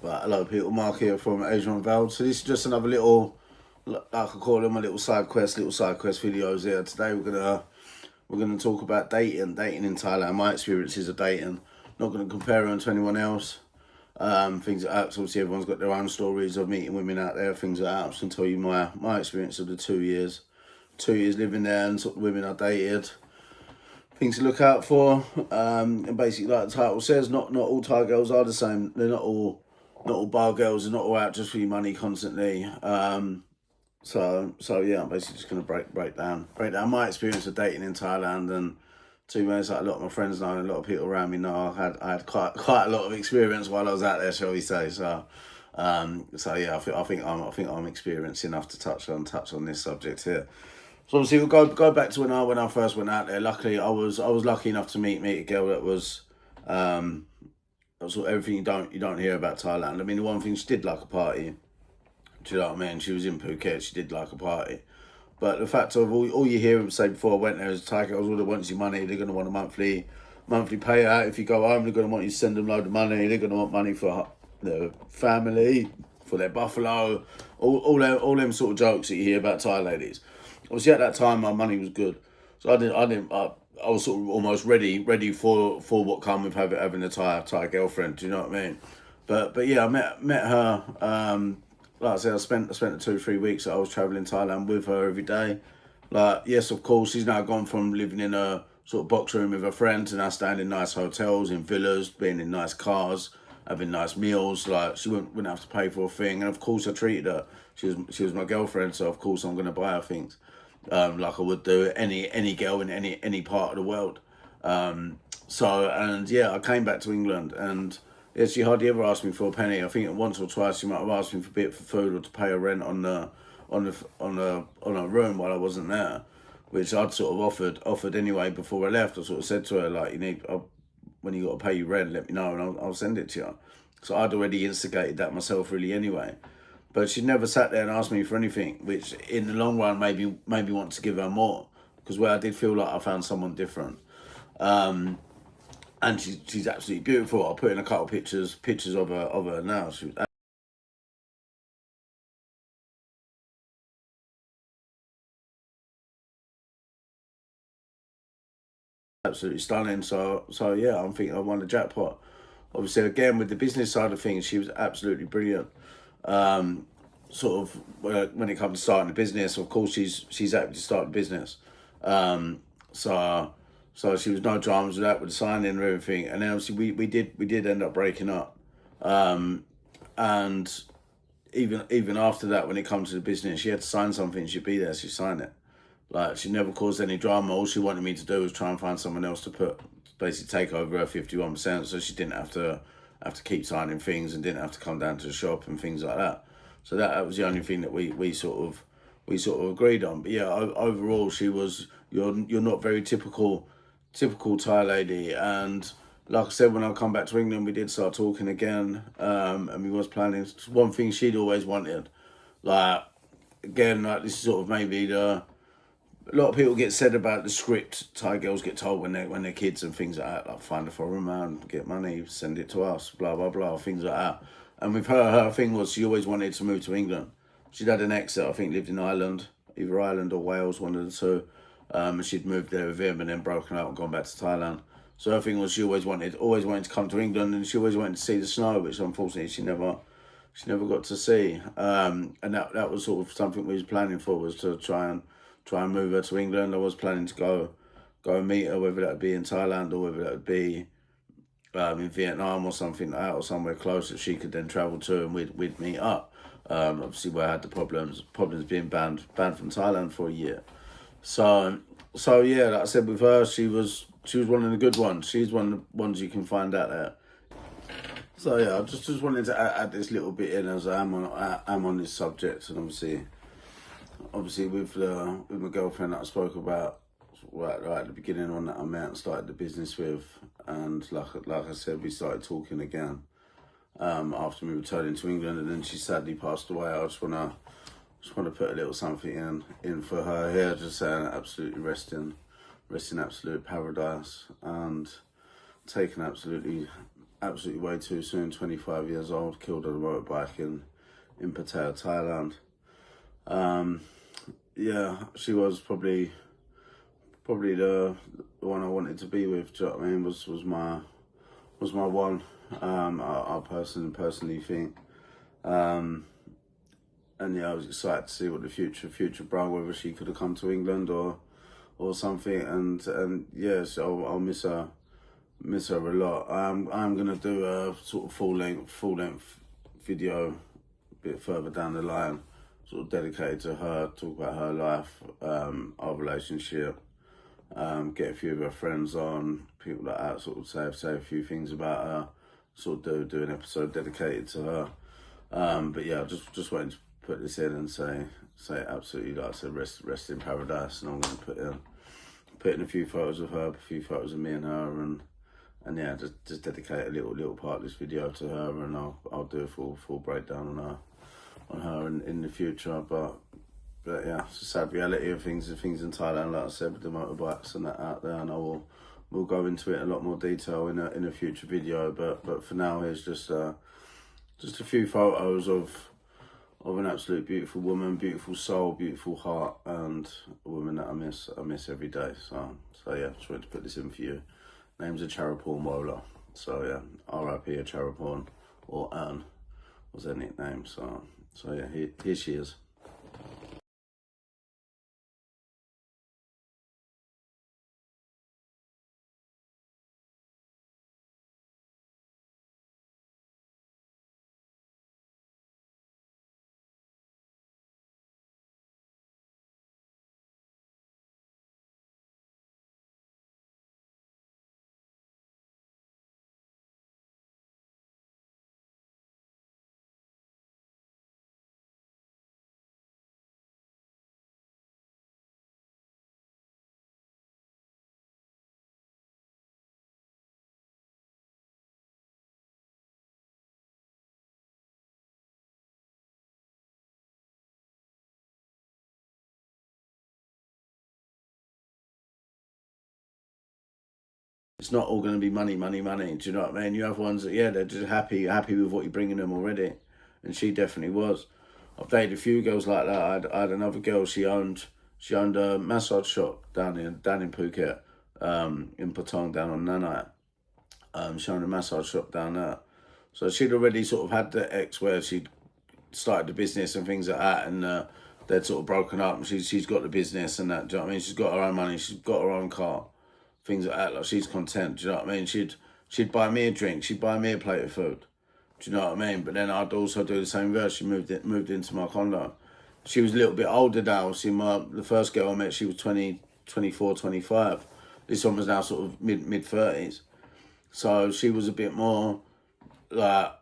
But hello people, Mark here from Asian Val. So this is just another little, like I call them, a little side quest videos here. Today we're gonna talk about dating in Thailand. My experiences of dating. Not gonna compare them to anyone else. Things like that. 'Cause obviously everyone's got their own stories of meeting women out there. Things like that. I'm just gonna tell you my experience of the 2 years living there and sort of women I dated. Things to look out for. And basically, like the title says, not all Thai girls are the same. They're not all bar girls. They're not all out just for your money constantly. So yeah, I'm basically just gonna break down my experience of dating in Thailand. And to be honest, like a lot of my friends know, and a lot of people around me know, I had quite a lot of experience while I was out there, shall we say? So yeah, I think I'm experienced enough to touch on this subject here. So obviously we'll go back to when I first went out there. Luckily, I was lucky enough to meet a girl that was sort of everything you don't hear about Thailand. I mean, the one thing, she did like a party. Do you know what I mean? She was in Phuket. She did like a party. But the fact of all you hear them say before I went there is Thai girls, all they want is your money. They're going to want a monthly payout. If you go home, they're going to want you to send them a load of money. They're going to want money for their family, for their buffalo, all them sort of jokes that you hear about Thai ladies. Obviously, at that time, my money was good, so I was sort of almost ready for what come with having a Thai girlfriend. Do you know what I mean? But yeah, I met her. Like I said, I spent the 2 3 weeks that I was traveling Thailand with her every day. Like, yes, of course, she's now gone from living in a sort of box room with her friends to now staying in nice hotels, in villas, being in nice cars, having nice meals. Like, she wouldn't have to pay for a thing. And of course, I treated her. She was my girlfriend, so of course I'm gonna buy her things, like I would do any girl in any part of the world. And yeah, I came back to England, and yeah, she hardly ever asked me for a penny. I think once or twice she might have asked me for a bit for food or to pay her rent on a room while I wasn't there, which I'd sort of offered anyway before I left. I sort of said to her, like, when you got to pay your rent, let me know and I'll send it to you. So I'd already instigated that myself really anyway. But she never sat there and asked me for anything, which in the long run maybe want to give her more, because where I did feel like I found someone different. And she's absolutely beautiful. I'll put in a couple of pictures of her now. She was absolutely stunning. So yeah, I'm thinking I won the jackpot. Obviously, again with the business side of things, she was absolutely brilliant. Sort of when it comes to starting a business, of course she's happy to start a business. Um, so so she was no dramas with that, with the signing and everything. And then obviously we did end up breaking up. Um, and even after that, when it comes to the business, she had to sign something. She'd be there. She signed it. Like, she never caused any drama. All she wanted me to do was try and find someone else to basically take over her 51%, so she didn't have to keep signing things and didn't have to come down to the shop and things like that. So that was the only thing that we sort of agreed on. But yeah, overall, she was you're not very typical Thai lady. And like I said, when I come back to England, we did start talking again, and we was planning one thing she'd always wanted. Like, again, like, this is sort of maybe a lot of people get said about the script Thai girls get told when they're kids and things like that, like find a foreign man, get money, send it to us, blah blah blah, things like that. And with her thing was she always wanted to move to England. She'd had an ex that I think lived in Ireland, either Ireland or Wales, one of the two. And she'd moved there with him and then broken up and gone back to Thailand. So her thing was she always wanted to come to England, and she always wanted to see the snow, which unfortunately she never got to see. And that was sort of something we was planning for, was to try and move her to England. I was planning to go and meet her, whether that would be in Thailand or whether that would be in Vietnam or something like that, or somewhere close that she could then travel to, and we'd meet up. Obviously, where I had the problems being banned from Thailand for a year. So yeah, like I said, with her, she was one of the good ones. She's one of the ones you can find out there. So yeah, I just wanted to add this little bit in, as I'm on this subject. And obviously with my girlfriend that I spoke about right at the beginning, on that I met and started the business with, and like I said, we started talking again after me returning to England, and then she sadly passed away. I just wanna put a little something in for her here, just saying absolutely rest in absolute paradise, and taking absolutely absolutely way too soon. 25 years old, killed on a motorbike in Pattaya, Thailand. Yeah, she was probably the one I wanted to be with. Do you know what I mean? Was my one. I personally think. And yeah, I was excited to see what the future brought, whether she could have come to England or something. And yes, I'll miss her a lot. I'm gonna do a sort of full length video a bit further down the line, sort of dedicated to her, talk about her life, our relationship, get a few of her friends on, people like that, sort of say a few things about her, sort of do an episode dedicated to her. But yeah, just wanted to put this in and say absolutely, like I said, rest in paradise. And I'm going to put in a few photos of her, a few photos of me and her, and yeah, just dedicate a little part of this video to her, and I'll do a full breakdown on her in the future. But yeah, it's a sad reality of things in Thailand, like I said, with the motorbikes and that out there, and we'll go into it in a lot more detail in a future video. But for now, here's just a few photos of an absolute beautiful woman, beautiful soul, beautiful heart, and a woman that I miss every day. So yeah, just wanted to put this in for you. Name's a Charaporn Wola. So yeah, R.I.P. a Charaporn, or Anne was her nickname. So yeah, here she is. It's not all going to be money. Do you know what I mean? You have ones that, yeah, they're just happy with what you're bringing them already. And she definitely was. I've dated a few girls like that. I had another girl, she owned a massage shop down in Phuket, in Patong, down on Nanai. She owned a massage shop down there. So she'd already sort of had the ex where she'd started the business and things like that, and they'd sort of broken up, and she's got the business and that, do you know what I mean? She's got her own money, she's got her own car, things like that, like she's content, do you know what I mean? She'd buy me a drink, she'd buy me a plate of food, do you know what I mean? But then I'd also do the same with her. She moved into my condo. She was a little bit older now. See, the first girl I met, she was 20, 24, 25. This one was now sort of mid 30s. So she was a bit more like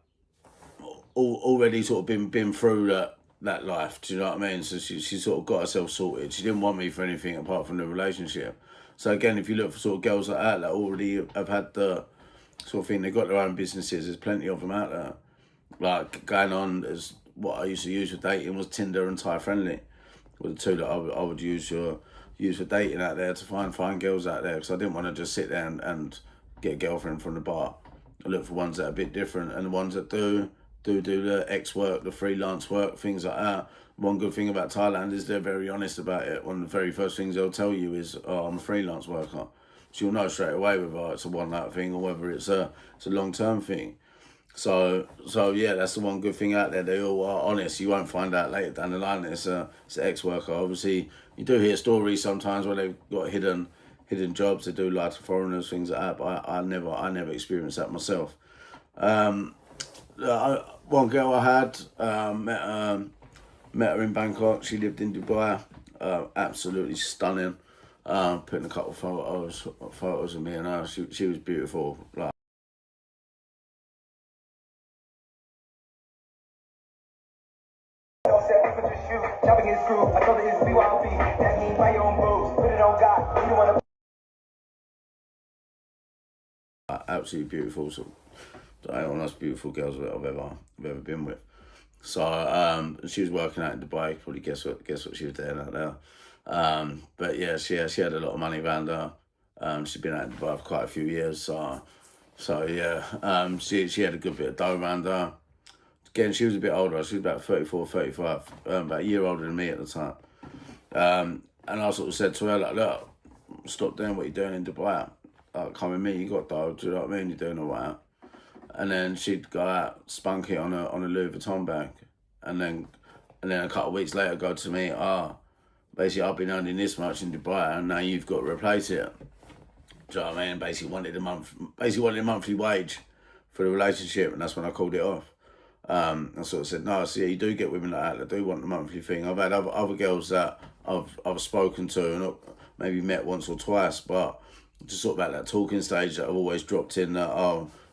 already sort of been through that life. Do you know what I mean? So she sort of got herself sorted. She didn't want me for anything apart from the relationship. So again, if you look for sort of girls like that already have had the sort of thing, they've got their own businesses. There's plenty of them out there. Like going on as what I used to use for dating was Tinder and Thai Friendly, were the two that I would use for dating out there, to find girls out there, because I didn't want to just sit there and get a girlfriend from the bar. I look for ones that are a bit different, and the ones that do the ex work, the freelance work, things like that. One good thing about Thailand is they're very honest about it. One of the very first things they'll tell you is, "Oh, I'm a freelance worker." So you'll know straight away whether it's a one night thing or whether it's a long term thing. So yeah, that's the one good thing out there. They all are honest. You won't find out later down the line it's an ex-worker. Obviously, you do hear stories sometimes where they've got hidden jobs. They do lie to foreigners, things like that. But I never experienced that myself. One girl I had, met her in Bangkok. She lived in Dubai. Absolutely stunning. Putting a couple of photos of me and her. She was beautiful. Like, absolutely beautiful. So one of the most beautiful girls that I've ever been with. So she was working out in Dubai. Probably guess what she was doing out there. But yeah, she had a lot of money around her. She'd been out in Dubai for quite a few years. So So yeah, she had a good bit of dough around her. Again, she was a bit older. She was about 34, 35, about a year older than me at the time. And I sort of said to her, like, look, stop doing what you're doing in Dubai. Like, come with me, you got dough, do you know what I mean? You're doing all right. And then she'd go out, spunk it on a Louis Vuitton bag. And then a couple of weeks later go to me, basically I've been earning this much in Dubai and now you've got to replace it. Do you know what I mean? Basically wanted a monthly wage for the relationship, and that's when I called it off. I sort of said, no, see, you do get women like that that do want the monthly thing. I've had other girls that I've spoken to and maybe met once or twice, but just sort of at that talking stage that I've always dropped in that,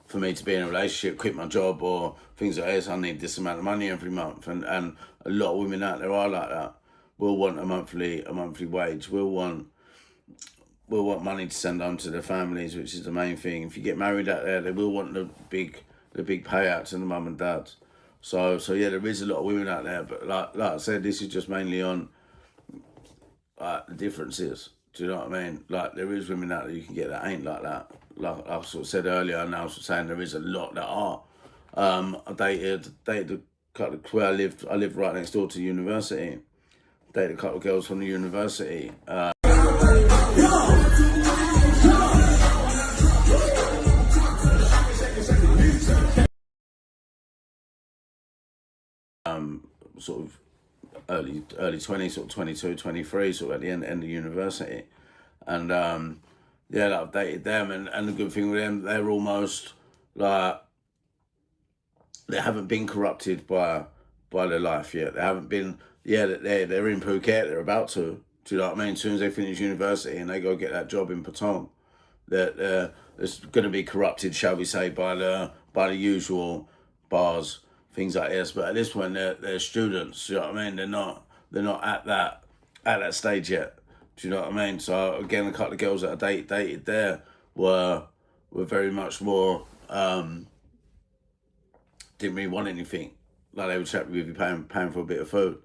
for me to be in a relationship, quit my job or things like this, I need this amount of money every month. And a lot of women out there are like that. Will want a monthly wage. Will want money to send home to their families, which is the main thing. If you get married out there, they will want the big payouts to the mum and dads. So yeah, there is a lot of women out there, but like I said, this is just mainly on the differences. Do you know what I mean? Like there is women out there you can get that ain't like that. Like I sort of said earlier, and I was saying there is a lot that are. I dated a couple of, where I lived right next door to university. Dated a couple of girls from the university. Sort of early 20s, sort of 22, 23, sort of at the end of university. And yeah, like, I've dated them, and the good thing with them, they're almost like, they haven't been corrupted by their life yet. They haven't been, yeah, they're in Phuket, they're about to. Do you know what I mean? As soon as they finish university and they go get that job in Patong, it's going to be corrupted, shall we say, by the usual bars, things like this. But at this point, they're students. Do you know what I mean? They're not at that stage yet. Do you know what I mean? So again, a couple of girls that I dated there were very much more didn't really want anything. Like they would chat with you paying for a bit of food,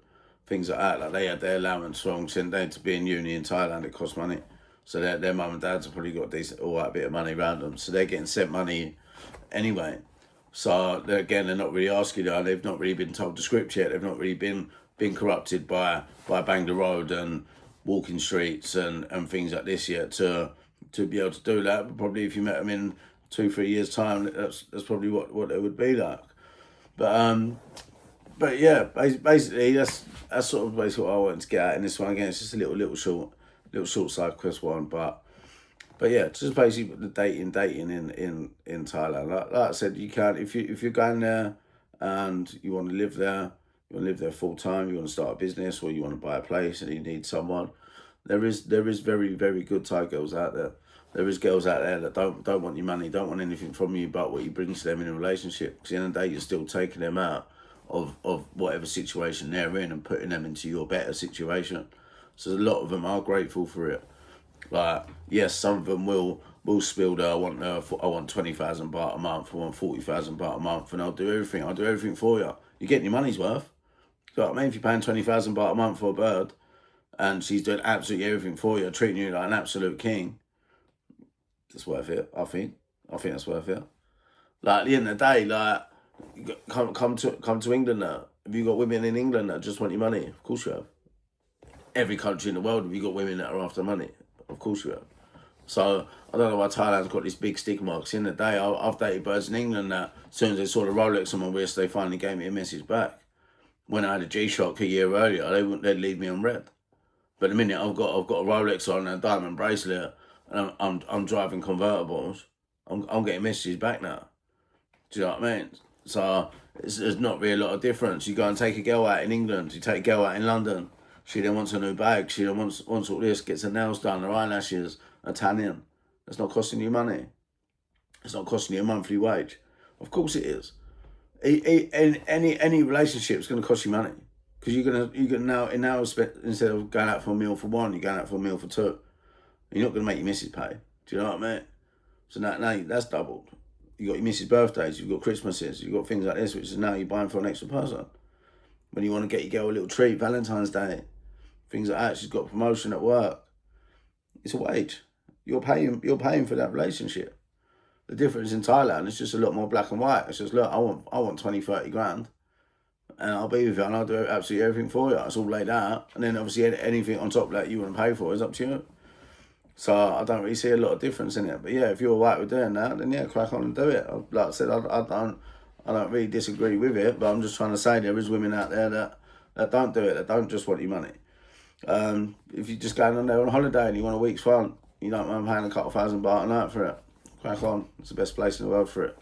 things like that. Like they had their allowance from they to be in uni in Thailand. It cost money, so their mum and dads have probably got a decent, all right bit of money around them. So they're getting sent money anyway. So they're not really asking you. They've not really been told the script yet. They've not really been corrupted by Bang the Road and walking streets and things like this yet to be able to do that. But probably if you met them in 2-3 years time, that's probably what it would be like. But yeah, basically that's sort of basically what I wanted to get at in this one. Again, it's just a little short side quest one, but yeah, just basically the dating in Thailand. Like I said, you can if you're going there and you want to live there, you want to live there full time, you want to start a business or you want to buy a place and you need someone. There is very, very good Thai girls out there. There is girls out there that don't want your money, don't want anything from you but what you bring to them in a relationship. Because at the end of the day, you're still taking them out of whatever situation they're in and putting them into your better situation. So a lot of them are grateful for it. Like, yes, some of them will spill I want 20,000 baht a month, I want 40,000 baht a month, and I'll do everything for you. You're getting your money's worth. You know what I mean? If you're paying 20,000 baht a month for a bird, and she's doing absolutely everything for you, treating you like an absolute king, it's worth it. I think that's worth it. Like at the end of the day, like come to England now. Have you got women in England that just want your money? Of course you have. Every country in the world, have you got women that are after money? Of course you have. So I don't know why Thailand's got this big stigma. Because in the day, I've dated birds in England that as soon as they saw the Rolex on my wrist, they finally gave me a message back. When I had a G-Shock a year earlier, they'd leave me on red. But the minute I've got a Rolex on and a diamond bracelet, and I'm driving convertibles, I'm getting messages back now. Do you know what I mean? So there's not really a lot of difference. You go and take a girl out in England, you take a girl out in London, she then wants a new bag, she then wants all this, gets her nails done, her eyelashes, a tanning. It's not costing you money. It's not costing you a monthly wage. Of course it is. Any relationship is going to cost you money. Because you're gonna now instead of going out for a meal for one, you're going out for a meal for two. You're not going to make your missus pay. Do you know what I mean? So now that's doubled. You got your missus' birthdays, you've got Christmases, you've got things like this, which is now you're buying for an extra person. When you want to get your girl a little treat, Valentine's Day, things like that, she's got a promotion at work. It's a wage. You're paying for that relationship. The difference in Thailand is just a lot more black and white. It's just, look, I want 20, 30 grand. And I'll be with you and I'll do absolutely everything for you. It's all laid out. And then obviously anything on top of that you want to pay for is up to you. So I don't really see a lot of difference in it. But yeah, if you're all right with doing that, then yeah, crack on and do it. Like I said, I don't really disagree with it, but I'm just trying to say there is women out there that don't do it, that don't just want your money. If you're just going on there on holiday and you want a week's fun, you don't mind paying a couple $1,000 a night for it. Crack on. It's the best place in the world for it.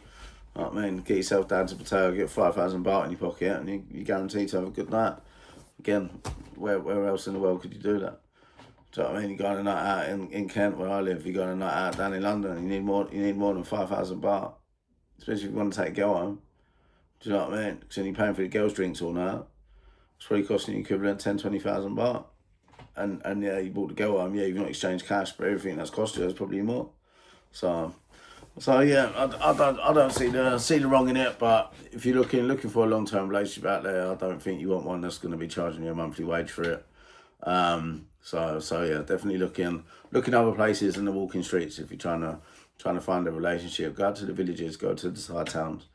You know what I mean? Get yourself down to Pattaya, get $5,000 in your pocket, and you're guaranteed to have a good night. Again, where else in the world could you do that? Do you know what I mean? You go on a night out in Kent where I live. You go on a night out down in London. You need more than $5,000, especially if you want to take a girl home. Do you know what I mean? Because then you're paying for the girls' drinks all night. It's probably costing you equivalent $10,000-$20,000. And yeah, you bought the girl home. Yeah, you've not exchanged cash, but everything that's cost you is probably more. So yeah, I don't see the wrong in it. But if you're looking for a long-term relationship out there, I don't think you want one that's going to be charging you a monthly wage for it. So yeah, definitely looking other places in the walking streets if you're trying to find a relationship. Go out to the villages, go to the side towns,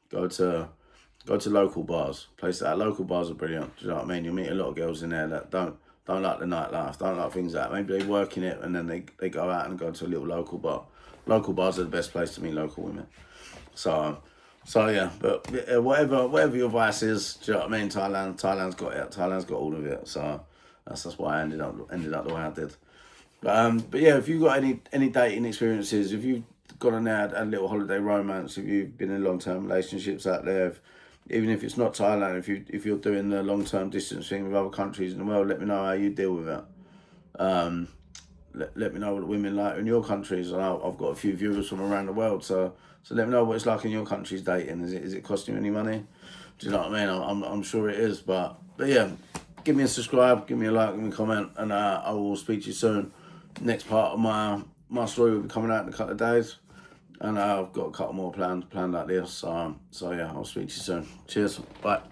go to local bars. Local bars are brilliant. Do you know what I mean? You'll meet a lot of girls in there that don't like the nightlife, don't like things like that. Maybe they work in it and then they go out and go to a little local bar. Local bars are the best place to meet local women. So yeah, but whatever your vice is, do you know what I mean? Thailand's got it. Thailand's got all of it. So that's why I ended up the way I did. But yeah, if you've got any dating experiences, if you've gone on there, had a little holiday romance, if you've been in long-term relationships out there, even if it's not Thailand, if you're doing the long-term distance thing with other countries in the world, let me know how you deal with it. Let me know what the women like in your countries. I've got a few viewers from around the world, so let me know what it's like in your country's dating. Is it costing you any money? Do you know what I mean? I'm sure it is, but yeah, give me a subscribe, give me a like, give me a comment, and I will speak to you soon. Next part of my story will be coming out in a couple of days, and I've got a couple more planned like this. So yeah, I'll speak to you soon. Cheers, bye.